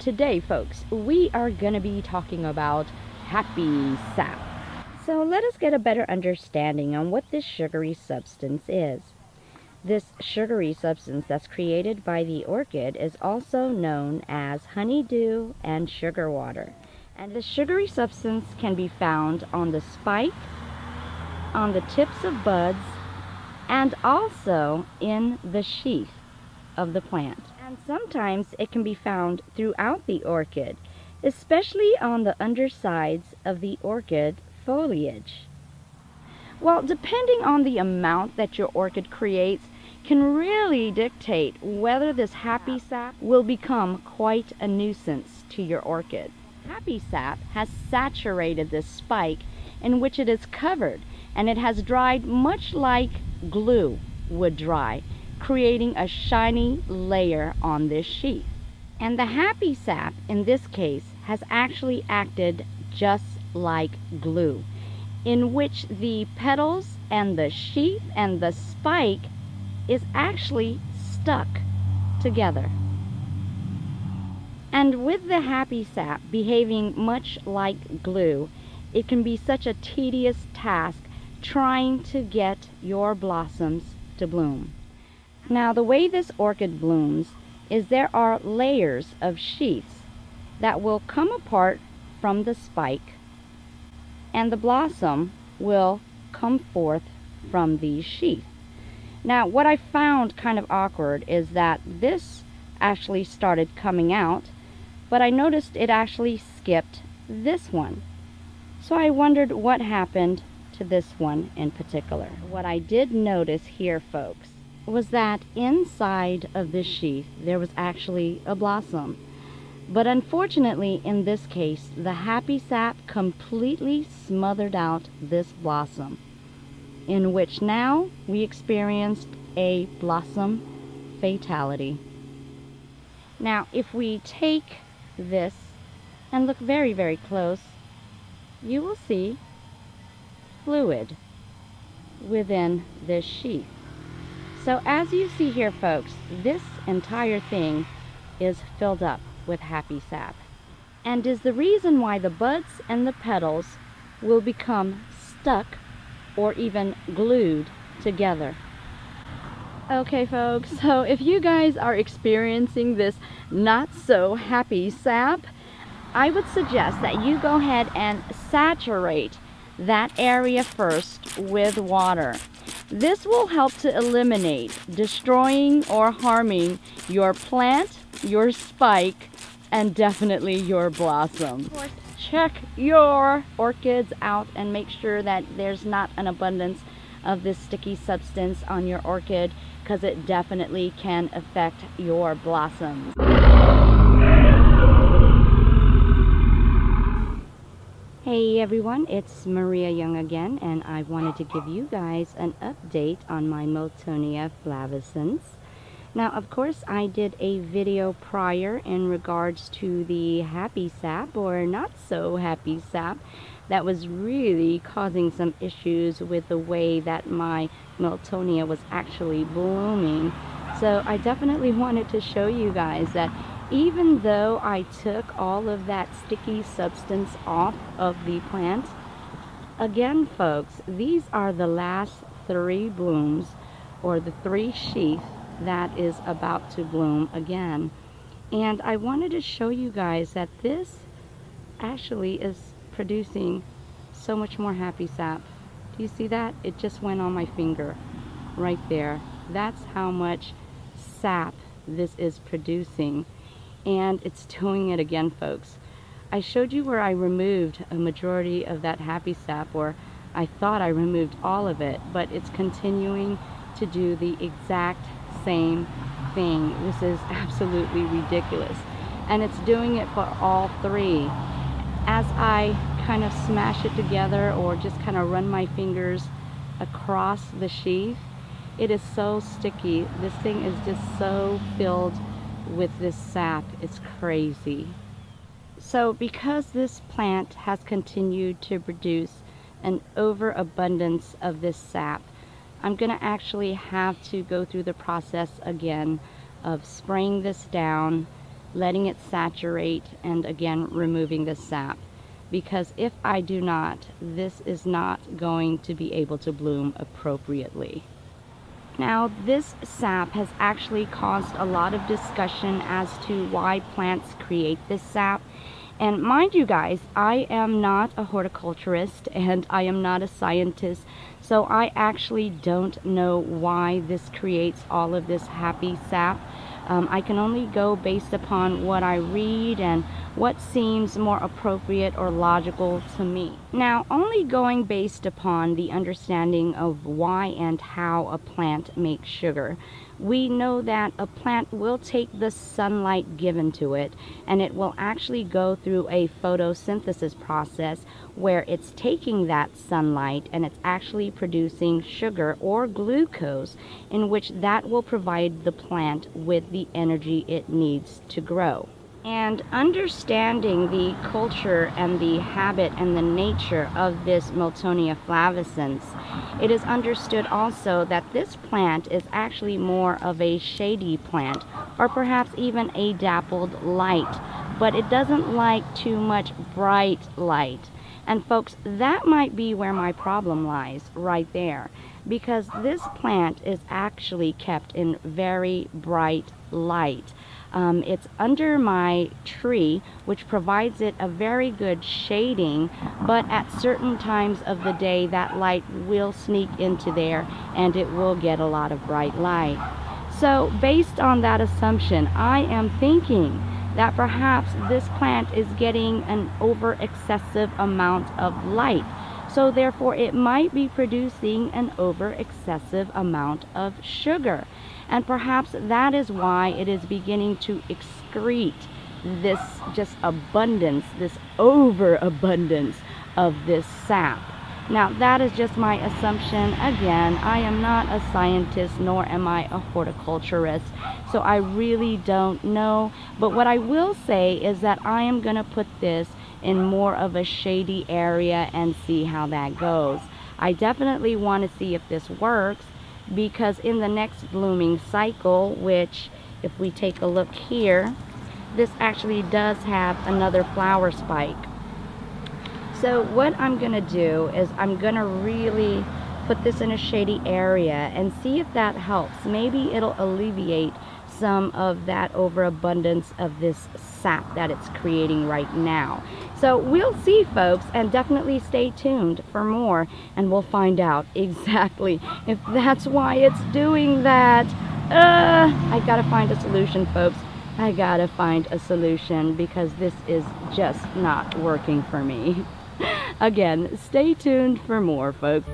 today, folks, we are going to be talking about happy sap. So let us get a better understanding on what this sugary substance is. This sugary substance that's created by the orchid is also known as honeydew and sugar water. And the sugary substance can be found on the spike, on the tips of buds, and also in the sheath of the plant. And sometimes it can be found throughout the orchid, especially on the undersides of the orchid foliage. Well, depending on the amount that your orchid creates can really dictate whether this happy sap will become quite a nuisance to your orchid. Happy sap has saturated this spike in which it is covered, and it has dried much like glue would dry, creating a shiny layer on this sheath. And the happy sap in this case has actually acted just like glue, in which the petals and the sheath and the spike is actually stuck together. And with the happy sap behaving much like glue, it can be such a tedious task trying to get your blossoms to bloom. Now, the way this orchid blooms is there are layers of sheaths that will come apart from the spike, and the blossom will come forth from these sheaths. Now, what I found kind of awkward is that this actually started coming out, but I noticed it actually skipped this one. So I wondered what happened to this one in particular. What I did notice here, folks, was that inside of this sheath there was actually a blossom. But unfortunately, in this case, the happy sap completely smothered out this blossom, in which now we experienced a blossom fatality. Now, if we take this and look very, very close, you will see fluid within this sheath. So as you see here, folks, this entire thing is filled up with happy sap, and is the reason why the buds and the petals will become stuck or even glued together. Okay, folks, so if you guys are experiencing this not so happy sap, I would suggest that you go ahead and saturate that area first with water. This will help to eliminate destroying or harming your plant, your spike, and definitely your blossom. Of course, check your orchids out and make sure that there's not an abundance of this sticky substance on your orchid, because it definitely can affect your blossoms. Hey everyone, it's Maria Young again, and I wanted to give you guys an update on my Miltonia flavescens. Now, of course, I did a video prior in regards to the happy sap or not so happy sap that was really causing some issues with the way that my Miltonia was actually blooming. So I definitely wanted to show you guys that even though I took all of that sticky substance off of the plant, again, folks, these are the last 3 blooms, or the 3 sheaths that is about to bloom again. And I wanted to show you guys that this actually is producing so much more happy sap. Do you see that? It just went on my finger right there. That's how much sap this is producing, and it's doing it again, folks. I showed you where I removed a majority of that happy sap, or I thought I removed all of it, but it's continuing to do the exact same thing. This is absolutely ridiculous, and it's doing it for all 3. As I kind of smash it together or just kind of run my fingers across the sheath, it is so sticky. This thing is just so filled with this sap. It's crazy. So because this plant has continued to produce an overabundance of this sap, I'm going to actually have to go through the process again of spraying this down, letting it saturate, and again removing the sap. Because if I do not, this is not going to be able to bloom appropriately. Now, this sap has actually caused a lot of discussion as to why plants create this sap. And mind you guys, I am not a horticulturist and I am not a scientist, so I actually don't know why this creates all of this happy sap. I can only go based upon what I read and what seems more appropriate or logical to me. Now, only going based upon the understanding of why and how a plant makes sugar, we know that a plant will take the sunlight given to it and it will actually go through a photosynthesis process where it's taking that sunlight and it's actually producing sugar or glucose, in which that will provide the plant with the energy it needs to grow. And understanding the culture and the habit and the nature of this Miltonia flavescens, it is understood also that this plant is actually more of a shady plant, or perhaps even a dappled light, but it doesn't like too much bright light. And folks, that might be where my problem lies, right there, because this plant is actually kept in very bright light. It's under my tree, which provides it a very good shading, but at certain times of the day that light will sneak into there and it will get a lot of bright light. So based on that assumption, I am thinking that perhaps this plant is getting an over excessive amount of light. So therefore it might be producing an over excessive amount of sugar. And perhaps that is why it is beginning to excrete this just abundance, this overabundance of this sap. Now that is just my assumption. Again, I am not a scientist nor am I a horticulturist, so I really don't know. But what I will say is that I am going to put this in more of a shady area and see how that goes. I definitely want to see if this works, because in the next blooming cycle, which if we take a look here, this actually does have another flower spike. So what I'm gonna do is I'm gonna really put this in a shady area and see if that helps. Maybe it'll alleviate some of that overabundance of this sap that it's creating right now. So we'll see, folks, and definitely stay tuned for more, and we'll find out exactly if that's why it's doing that. I gotta find a solution, folks. I gotta find a solution, because this is just not working for me. Again, stay tuned for more, folks.